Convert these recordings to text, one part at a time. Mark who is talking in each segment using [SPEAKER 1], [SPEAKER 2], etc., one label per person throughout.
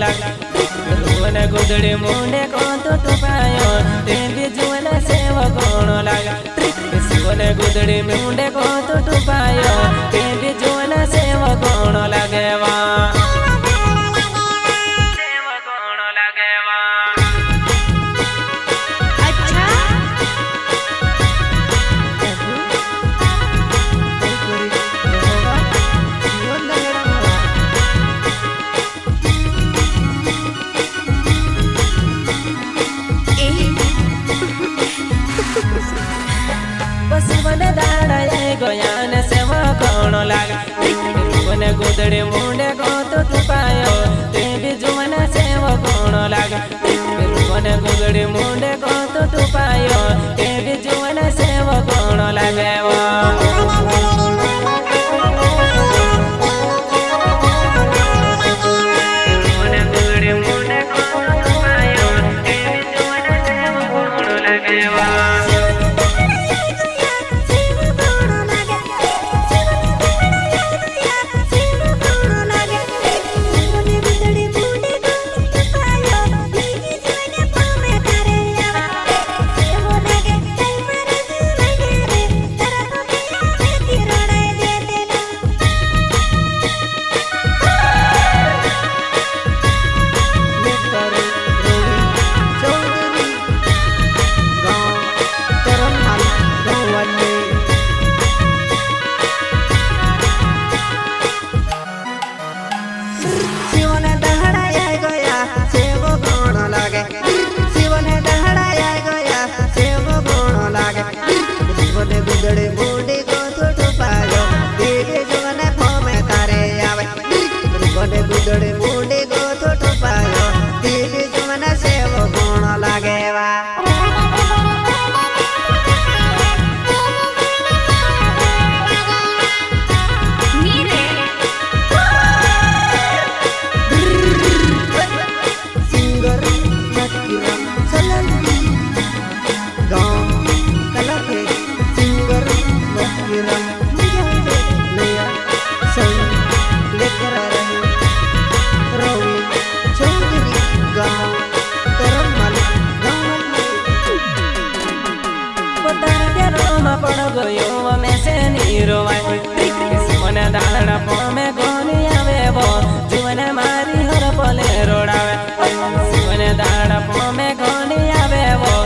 [SPEAKER 1] लागे रुवने गुदड़ी मुंडे को तो टुपायो ते भी जुवने सेवा कोण लागे शिवने गुदड़ी मुंडे को तो टुपायो ते भी जुवने सेवा कोण लागे वा शिवने दाड़ा गयान सेवा कोण लागे शिवने गुदड़ी मुंडे को तो टुपायो ते भी जुवने सेवा कोण लागे शिवने गुदड़ी मुंडे को तो टुपायो ते भी जुवने सेवा कोण लागे गुदड़ी मुंडे को तो टुपायो तेरे जुवने फोमे तारे आवे गुदड़ी मुंडे को तो टुपायो तेरे जुवने सेवो कोण लागे वा सिंगर मटकिरम सलल गाँव कला के नया संग लेकर आ रहे रवि चौधरी गाँव करमल गाँव पड़ गयो में से नीरो शिवने दाड़ा में गोनी आवे वो जीवने मारी हर पले रोड़ावे शिवने दाड़ा में गोनी आवे वो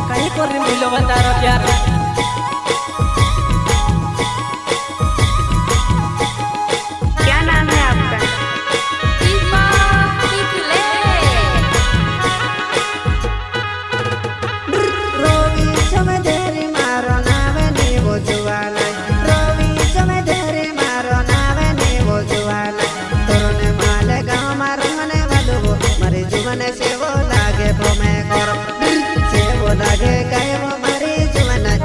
[SPEAKER 1] कहीं को मिलो बता रहा प्यार
[SPEAKER 2] क्या नाम है आपका?
[SPEAKER 1] रोवी समय तेरी मारो नावे नी वो जुआना रोवी समय तेरी मारो नावे नी वो जुआना तोरने माले गाँव मारो मने वालू वो मरे जुमने से वो लागे भो मैं करो से वो लागे कहे वो मरे जुमने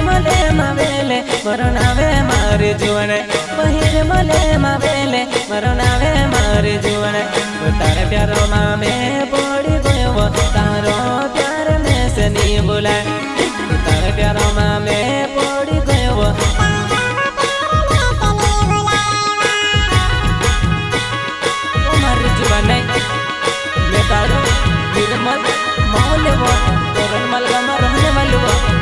[SPEAKER 1] મલે માવેલે મરણાવે મારી જુવને બહિર મલે માવેલે મરણાવે મારી જુવને તારે પ્યારો માં મેં પડી ગયો તારો પ્યાર મેં સે નહીં બોલાય તારે પ્યારો માં મેં પડી ગયો મારી જુવને મેં તારો નિર્મલ માહોલ वो तोरण मलगा में रहने वाली वो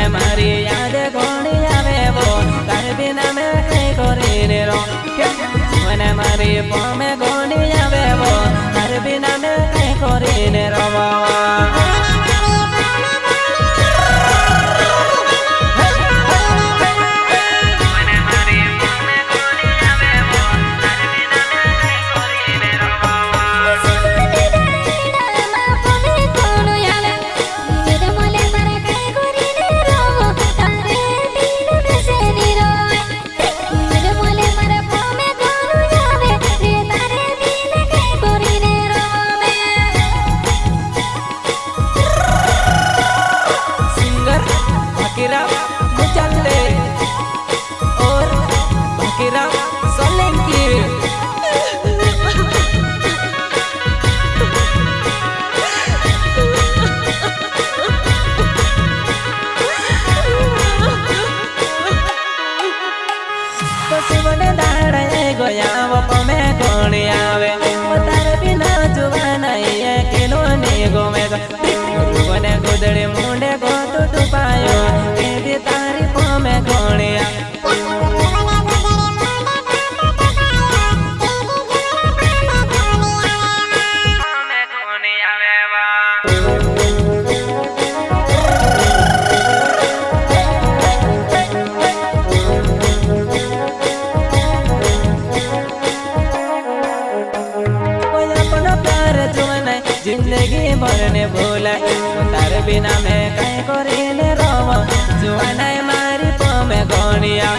[SPEAKER 1] मारी याद कोणी आवे वो तारे बिना मैं कहीं कोरी ने रो मने मारी पोमे कोणी आवे वो तारे बिना मैं कहीं कोरी ने रो गुदड़े मुंडे को तू पायो भी तारी पो में घोड़िया जिंदगी भरने भूला तार बिना मैं कहीं कोरीने रोवा जुआना मारी पो में घोड़िया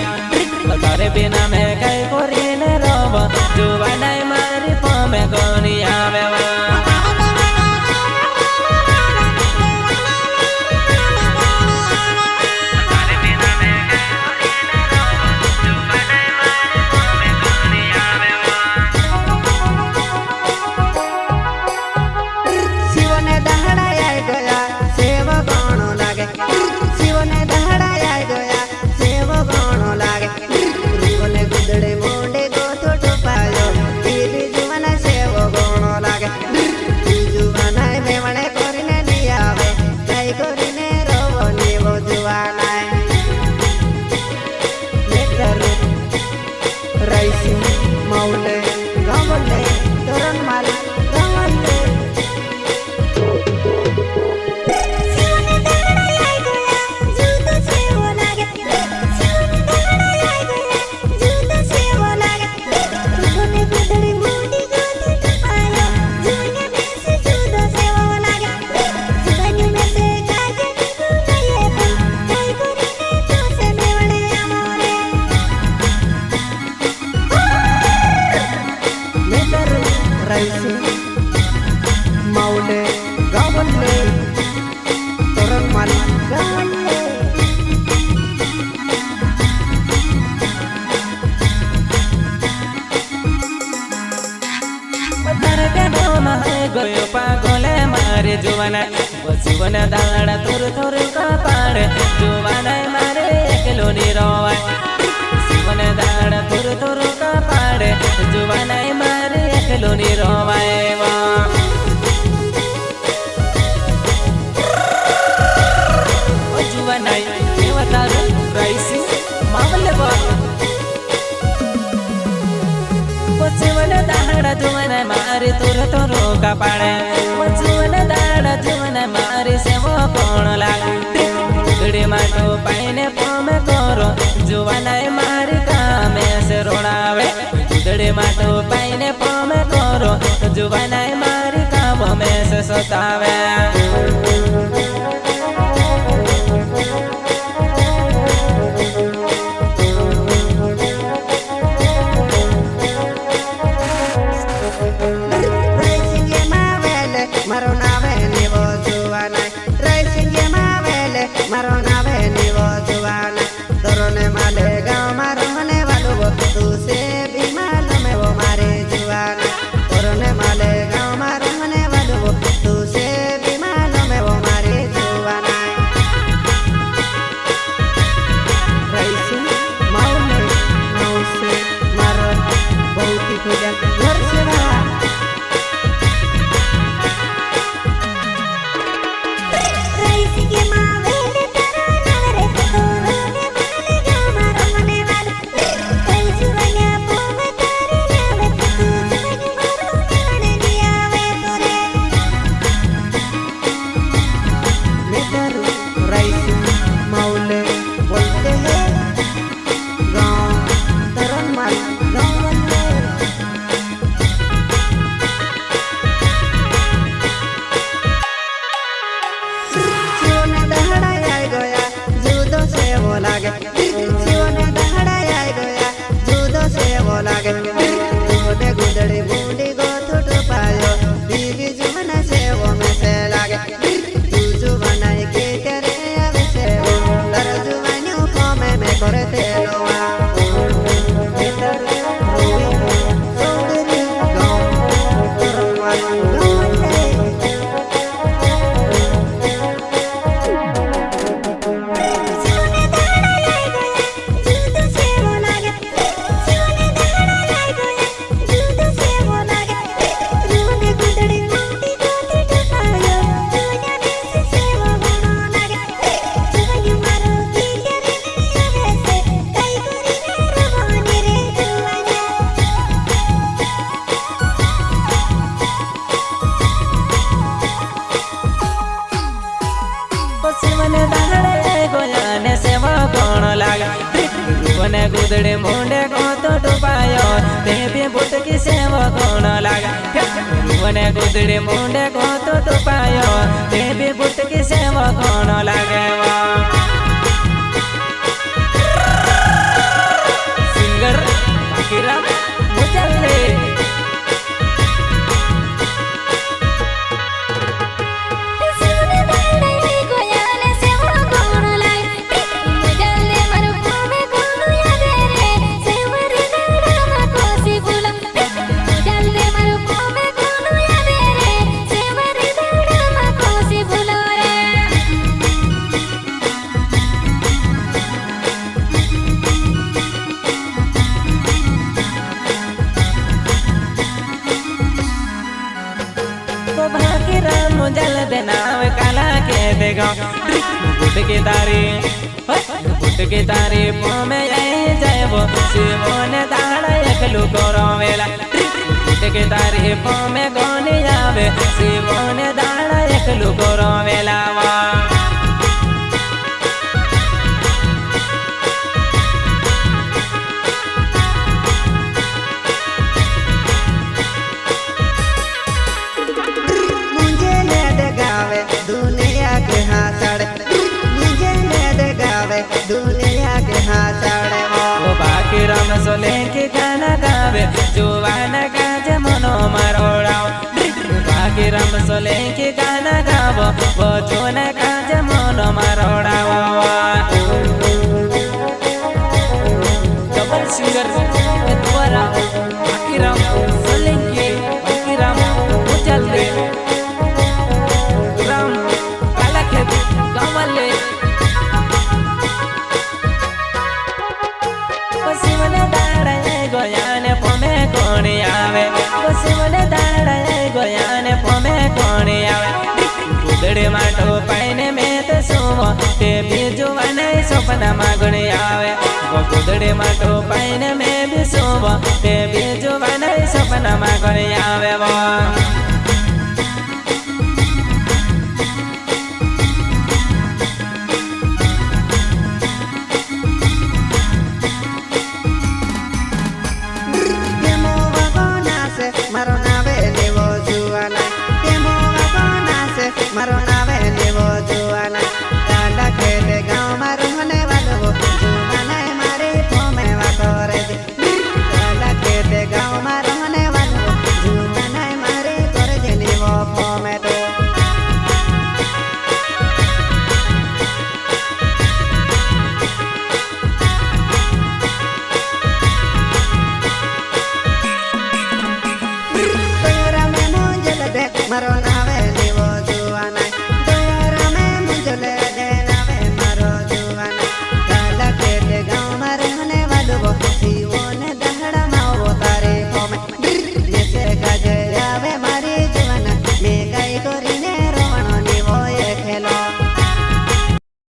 [SPEAKER 1] तार बिना मैं कहीं कोरीने रोवा जुआना मारी पो में घोड़िया गुदड़े मुंडे को तो पायो जीवन से वो गोणो लागे जुवाना जीवन दाड़ा तुर तुर का पाड़े जुवाना मारे एकलो निरोवाय जीवन दाड़ा तुर तुर का पाड़े जुवाना मारे एकलो निरोवाय जुवाना देवतारू राइसिंग मामले जीवन दाड़ा जुवन मारे तुर तुर का पाड़े जीवन दाड़ा जुवन मारे से वो कौन लागे गुदड़ी माटो पाइने पोमे करो जुवाना मारी कामे से रोड़ावे गुदड़ी माटो पाइने पोमे करो जुवाना मारी काम में से सतावे गुदड़ी बूंदी गोथो टोपायो दीदी जुवन से वो में से लागे तू जुवनाई के करे अब से वो तर जुवनियों को में करते लोआ इधर रोई सोगरी गाँव तरवाल बने गुदड़े मुंडे को तो डुबायो ते भी बुट की सेवा कौन लागा बने गुदड़े मुंडे को तो डुबायो ते भी बुट की सेवा कौन लागे सिंगर किरा मुचले जल देनाव काला के देगा बुट के तारी पोमे जाए वो शिवने दाड़ा एकलू करो वेला बुट के तारी पोमे गोनी आवे शिवने दाड़ा एकलू करो वेला दुनिया के हाथड़े वो बाकी राम सोले के गाना गावे जुवाना गाजे मनो मरोड़ाओ बाकी राम सोले के गाना गावो वो जोने गाजे मनो मरोड़ाओ डबल सिंगर द्वारा बाकी राम सोले के बाकी राम चल दे राम ગોદડે માટો પાઈને મેં બી સોવો તે બીજું બનાવી સપનામાં ઘરે આવે વો
[SPEAKER 3] મારો નાવે લેવો જુવાના તેમો વાગોના છે મારો નાવે લેવો જુવાના દાદા ખેલે ગાँव મારો મને વાલો જુવાના મારે ફોમે વાતો રે દાદા ખેલે ગાँव મારો મને વાલો જુવાના મારે કરે જે લેવો ફોમે તો મારો નાવે લેવો